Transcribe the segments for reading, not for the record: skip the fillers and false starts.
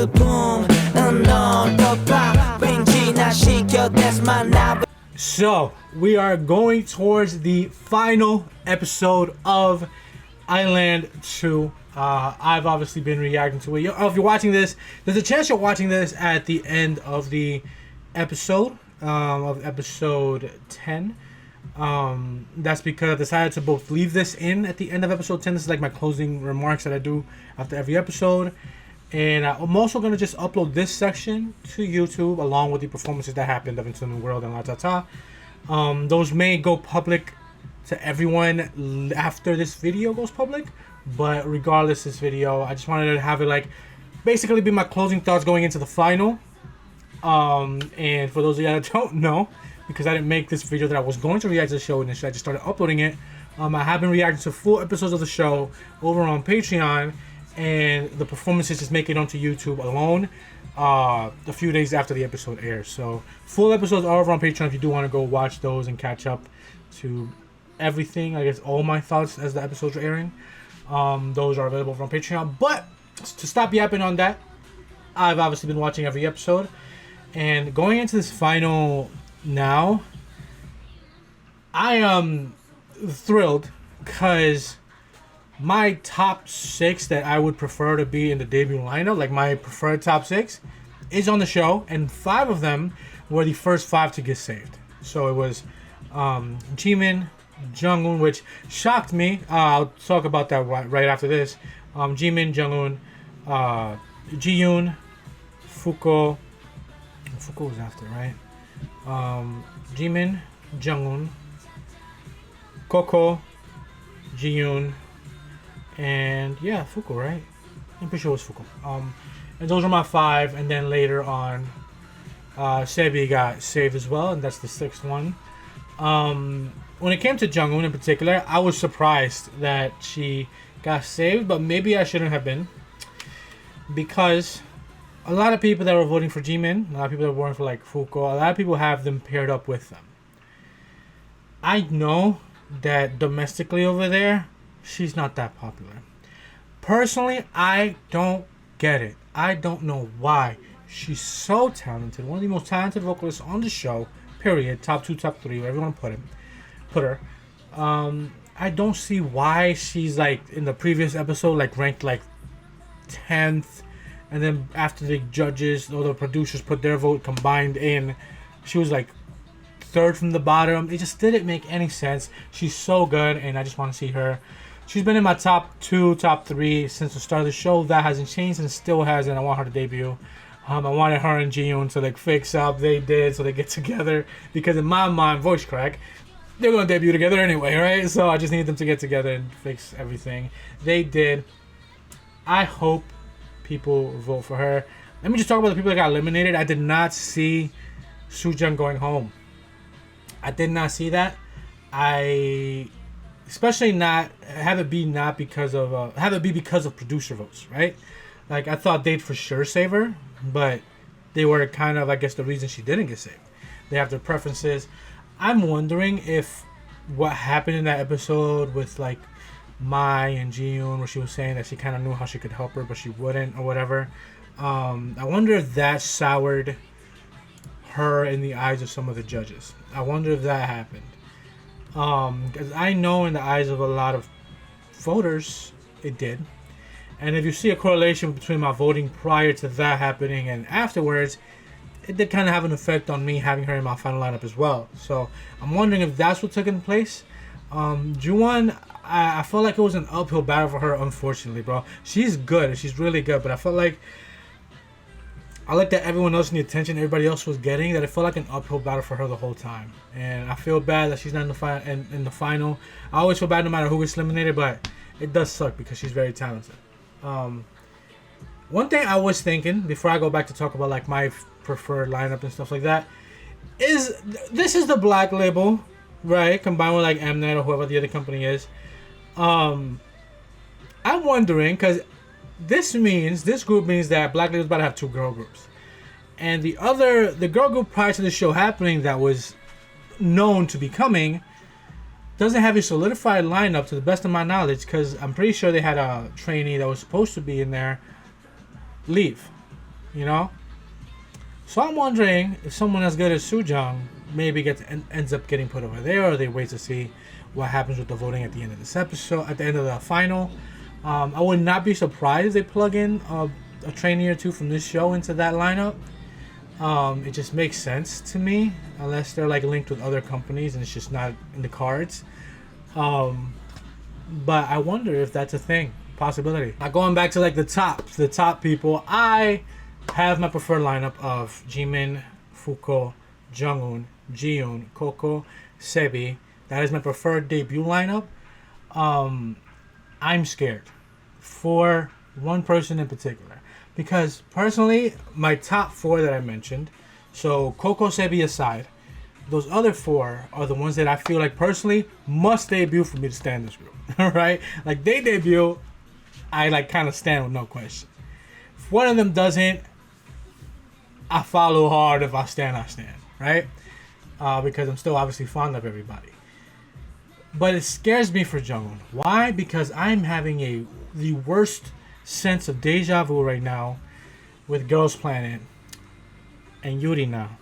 boom 넌더 왠지 나 시켜 that's my now. So we are going towards the final episode of Island 2. I've obviously been reacting to it. If you're watching this, there's a chance you're watching this at the end of the episode, of episode 10. That's because I decided to both leave this in at the end of episode 10. This is like my closing remarks that I do after every episode. And I'm also going to just upload this section to YouTube along with the performances that happened of Into the New World and La Ta Ta. Those may go public to everyone after this video goes public. But regardless, this video, I just wanted to have it like basically be my closing thoughts going into the final. And for those of you that don't know, because I didn't make this video that I was going to react to the show initially, I just started uploading it. I have been reacting to full episodes of the show over on Patreon, and the performances just make it onto YouTube alone a few days after the episode airs. So full episodes are over on Patreon if you do want to go watch those and catch up to everything. I guess all my thoughts as the episodes are airing. Those are available from Patreon. But to stop yapping on that, I've obviously been watching every episode. And going into this final now, I am thrilled because my top 6 that I would prefer to be in the debut lineup, like my preferred top 6, is on the show. And 5 of them were the first 5 to get saved. So it was JEEMIN, JUNGEUN, which shocked me. I'll talk about that right after this. JEEMIN, JUNGEUN, JIYUN, FUKO. FUKO was after, right? JEEMIN, JUNGEUN, KOKO, JIYUN, and yeah, FUKO, right? I'm pretty sure it was FUKO. And those are my 5. And then later on, Sebi got saved as well, and that's the 6th one. When it came to JUNGEUN in particular, I was surprised that she got saved, but maybe I shouldn't have been, because a lot of people that were voting for JEEMIN, a lot of people that were voting for like FUKO, a lot of people have them paired up with them. I know that domestically over there, she's not that popular. Personally, I don't get it. I don't know why. She's so talented. One of the most talented vocalists on the show, period. Top 2, top 3, wherever you want to put her. I don't see why she's like in the previous episode like ranked like 10th, and then after the judges or the producers put their vote combined in, she was like 3rd from the bottom. It just didn't make any sense. She's so good, and I just want to see her. She's been in my top 2, top 3 since the start of the show. That hasn't changed and still hasn't. I want her to debut. I wanted her and JUNGEUN to like fix up. They did, so they get together, because in my mind, voice crack, they're going to debut together anyway, right? So I just need them to get together and fix everything. They did. I hope people vote for her. Let me just talk about the people that got eliminated. I did not see Sujeon going home. I did not see that. Especially not have it be because of producer votes, right? Like, I thought they'd for sure save her, but they were kind of, I guess, the reason she didn't get saved. They have their preferences. I'm wondering if what happened in that episode with like Mai and JIYUN, where she was saying that she kind of knew how she could help her, but she wouldn't, or whatever. I wonder if that soured her in the eyes of some of the judges. I wonder if that happened. Because I know in the eyes of a lot of voters, it did. And if you see a correlation between my voting prior to that happening and afterwards, it did kind of have an effect on me having her in my final lineup as well. So I'm wondering if that's what took in place. JUNGEUN, I felt like it was an uphill battle for her, unfortunately, bro. She's good. She's really good. But I felt like that everyone else in the attention everybody else was getting, that it felt like an uphill battle for her the whole time. And I feel bad that she's not in the final. I always feel bad no matter who gets eliminated, but it does suck because she's very talented. One thing I was thinking, before I go back to talk about like my preferred lineup and stuff like that, is this is the Black Label, right? Combined with like Mnet or whoever the other company is. I'm wondering, because this group means that Black Label's about to have 2 girl groups. And the girl group prior to the show happening that was known to be coming doesn't have a solidified lineup to the best of my knowledge, because I'm pretty sure they had a trainee that was supposed to be in there leave. you know. So I'm wondering if someone as good as Sujung maybe ends up getting put over there, or they wait to see what happens with the voting at the end of this episode, at the end of the final. I would not be surprised if they plug in a trainee or two from this show into that lineup. It just makes sense to me, unless they're like linked with other companies and it's just not in the cards. But I wonder if that's a thing, possibility. Now going back to like the top people, I have my preferred lineup of JEEMIN, FUKO, JUNGEUN, JEEUN, KOKO, Sebi. That is my preferred debut lineup. I'm scared for one person in particular. Because personally, my top 4 that I mentioned, so KOKO, Sebi aside, those other 4 are the ones that I feel like personally must debut for me to stand this group. Right? Like they debut, I like kind of stand with no question. If one of them doesn't, I follow hard. If I stand, I stand. Right? Because I'm still obviously fond of everybody. But it scares me for JUNGEUN. Why? Because I'm having the worst sense of deja vu right now with Girls Planet and Yuri now,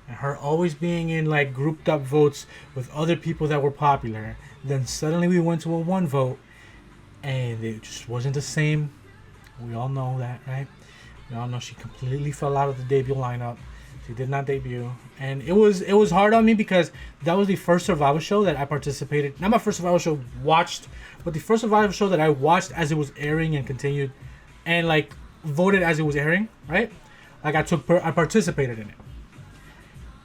and her always being in like grouped up votes with other people that were popular. Then suddenly we went to a 1 vote and it just wasn't the same. We all know that, right? We all know she completely fell out of the debut lineup. She did not debut, and it was hard on me because that was the first survival show that I participated. Not my first survival show watched, but the first survival show that I watched as it was airing and continued, and like voted as it was airing. Right, like I participated in it,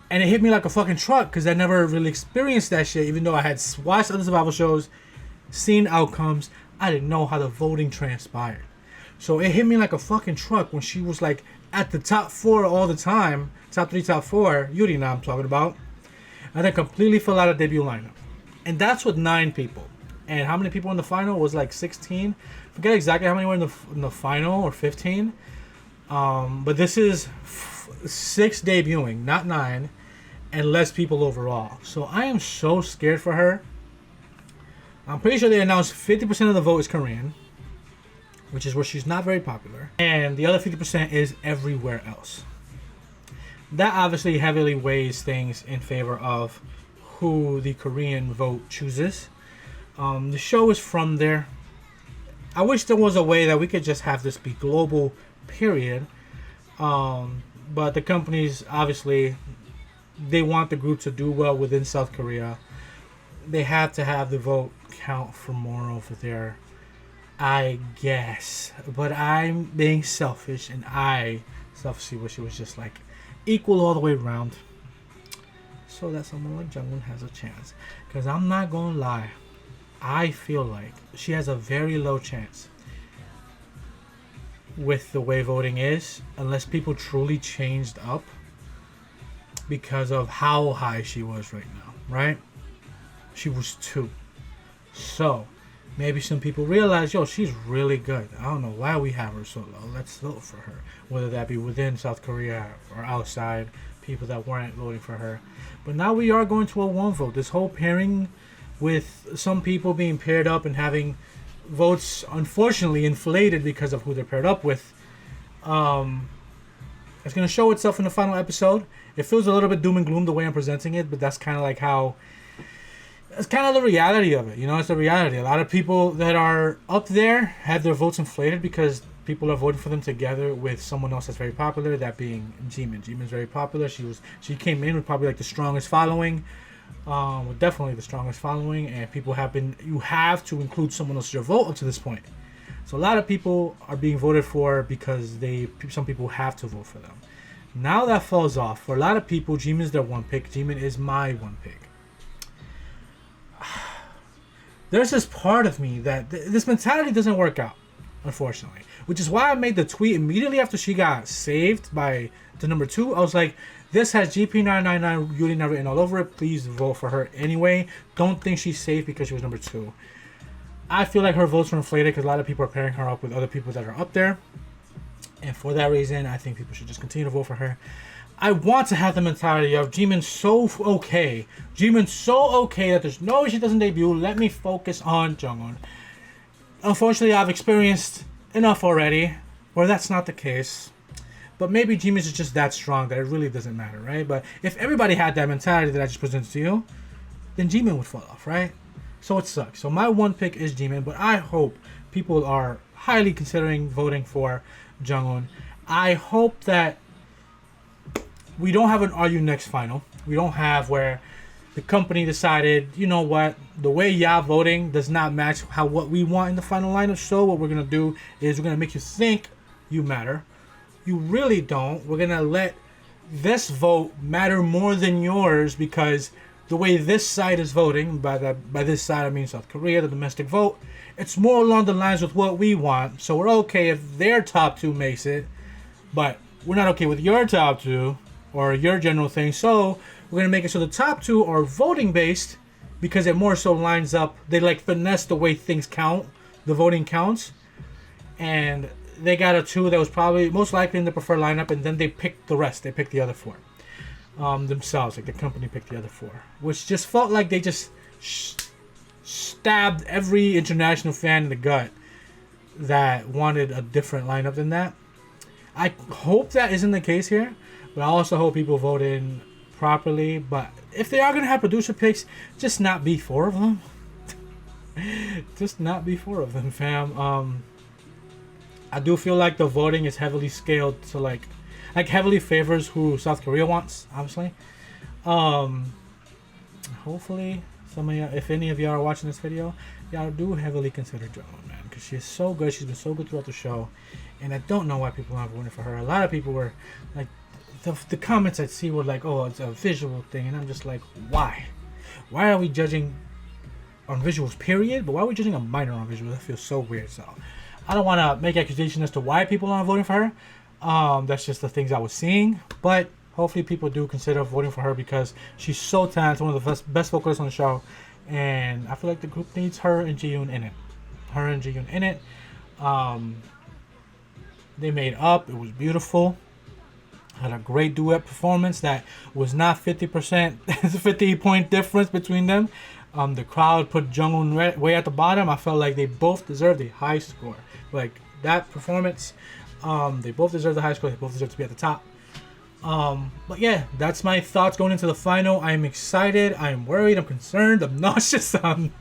and it hit me like a fucking truck because I never really experienced that shit. Even though I had watched other survival shows, seen outcomes, I didn't know how the voting transpired. So it hit me like a fucking truck when she was like at the top 4 all the time, top 3, top 4, Yuri now I'm talking about, and then completely fell out of debut lineup. And that's with 9 people. And how many people in the final was like 16? Forget exactly how many were in the final, or 15. But this is 6 debuting, not 9, and less people overall. So I am so scared for her. I'm pretty sure they announced 50% of the vote is Korean, which is where she's not very popular, and the other 50% is everywhere else. That obviously heavily weighs things in favor of who the Korean vote chooses. The show is from there. I wish there was a way that we could just have this be global, period. But the companies, obviously, they want the group to do well within South Korea. They have to have the vote count for more over there, I guess. But I'm being selfish, and I selfishly wish it was just like equal all the way around, so that someone like JUNGEUN has a chance. Because I'm not gonna lie, I feel like she has a very low chance with the way voting is, unless people truly changed up because of how high she was right now, right? She was 2. So maybe some people realize, yo, she's really good. I don't know why we have her so low. Let's vote for her. Whether that be within South Korea or outside, people that weren't voting for her. But now we are going to a 1 vote. This whole pairing with some people being paired up and having votes unfortunately inflated because of who they're paired up with. It's going to show itself in the final episode. It feels a little bit doom and gloom the way I'm presenting it, but that's kind of like how... It's kind of the reality of it, you know. It's the reality. A lot of people that are up there have their votes inflated because people are voting for them together with someone else that's very popular. That being JEEMIN. JEEMIN's very popular. She came in with probably like the strongest following, definitely the strongest following, and people have been. You have to include someone else in your vote up to this point. So a lot of people are being voted for because some people have to vote for them. Now that falls off for a lot of people. JEEMIN's their 1 pick. JEEMIN is my 1 pick. There's this part of me that this mentality doesn't work out, unfortunately. Which is why I made the tweet immediately after she got saved by the number 2. I was like, this has GP999 Yuri written all over it. Please vote for her anyway. Don't think she's safe because she was number 2. I feel like her votes were inflated because a lot of people are pairing her up with other people that are up there. And for that reason, I think people should just continue to vote for her. I want to have the mentality of JEEMIN's so okay. JEEMIN's so okay that there's no way she doesn't debut. Let me focus on JUNGEUN. Unfortunately, I've experienced enough already where that's not the case. But maybe JEEMIN is just that strong that it really doesn't matter, right? But if everybody had that mentality that I just presented to you, then JEEMIN would fall off, right? So it sucks. So my one pick is JEEMIN, but I hope people are highly considering voting for JUNGEUN. I hope that we don't have an RU next final. We don't have where the company decided, you know what, the way y'all voting does not match what we want in the final lineup. So what we're gonna do is we're gonna make you think you matter. You really don't. We're gonna let this vote matter more than yours, because the way this side is voting, by this side I mean South Korea, the domestic vote, it's more along the lines with what we want. So we're okay if their top 2 makes it, but we're not okay with your top 2 or your general thing. So we're gonna make it so the top 2 are voting based, because it more so lines up. They like finesse the way things count, the voting counts, and they got a 2 that was probably most likely in the preferred lineup, and then they picked the rest. They picked the other 4 themselves. Like the company picked the other 4, which just felt like they just stabbed every international fan in the gut that wanted a different lineup than that. I hope that isn't the case here, but I also hope people vote in properly. But if they are going to have producer picks, just not be 4 of them. Just not be 4 of them, fam. I do feel like the voting is heavily scaled to like heavily favors who South Korea wants, obviously. Hopefully some of y'all, if any of y'all are watching this video, y'all do heavily consider JUNGEUN, man, because she's so good. She's been so good throughout the show, and I don't know why people aren't voting for her. A lot of people were like, the comments I'd see were like, oh, it's a visual thing, and I'm just like, why? Why are we judging on visuals, period? But why are we judging a minor on visuals? That feels so weird. So I don't want to make accusations as to why people aren't voting for her. That's just the things I was seeing. But hopefully people do consider voting for her, because she's so talented, one of the best vocalists on the show. And I feel like the group needs her and JUNGEUN in it. Her and JUNGEUN in it. They made up. It was beautiful. Had a great duet performance that was not 50%. It's a 50-point difference between them. The crowd put JUNGEUN way at the bottom. I felt like they both deserved a high score. Like that performance, they both deserve the high score. They both deserve to be at the top. But yeah, that's my thoughts going into the final. I am excited. I am worried. I'm concerned. I'm nauseous. I'm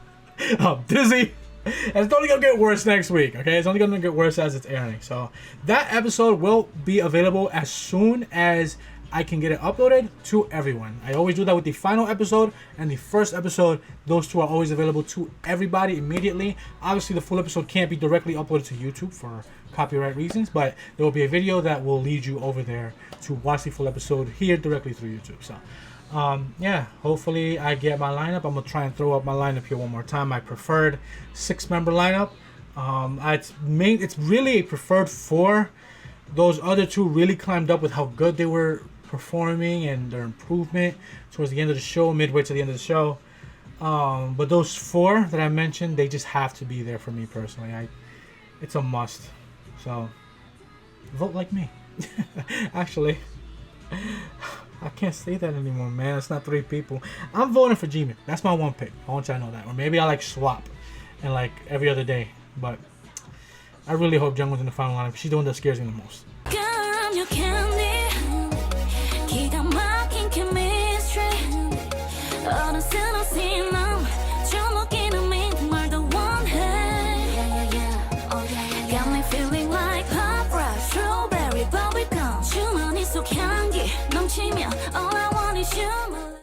dizzy. And it's only gonna get worse next week. Okay, it's only gonna get worse as it's airing. So that episode will be available as soon as I can get it uploaded to everyone. I always do that with the final episode and the first episode. Those 2 are always available to everybody immediately. Obviously, the full episode can't be directly uploaded to YouTube for copyright reasons, but there will be a video that will lead you over there to watch the full episode here directly through YouTube. So yeah, hopefully I get my lineup. I'm gonna try and throw up my lineup here one more time. My preferred 6-member lineup. It's really a preferred 4. Those other 2 really climbed up with how good they were performing and their improvement towards the end of the show, midway to the end of the show. But those 4 that I mentioned, they just have to be there for me personally. It's a must. So vote like me. Actually, I can't say that anymore, man. It's not 3 people. I'm voting for JEEMIN. That's my one pick. I want y'all to know that. Or maybe I like swap and like every other day. But I really hope JUNGEUN's in the final lineup. She's the one that scares me the most. all I want is you.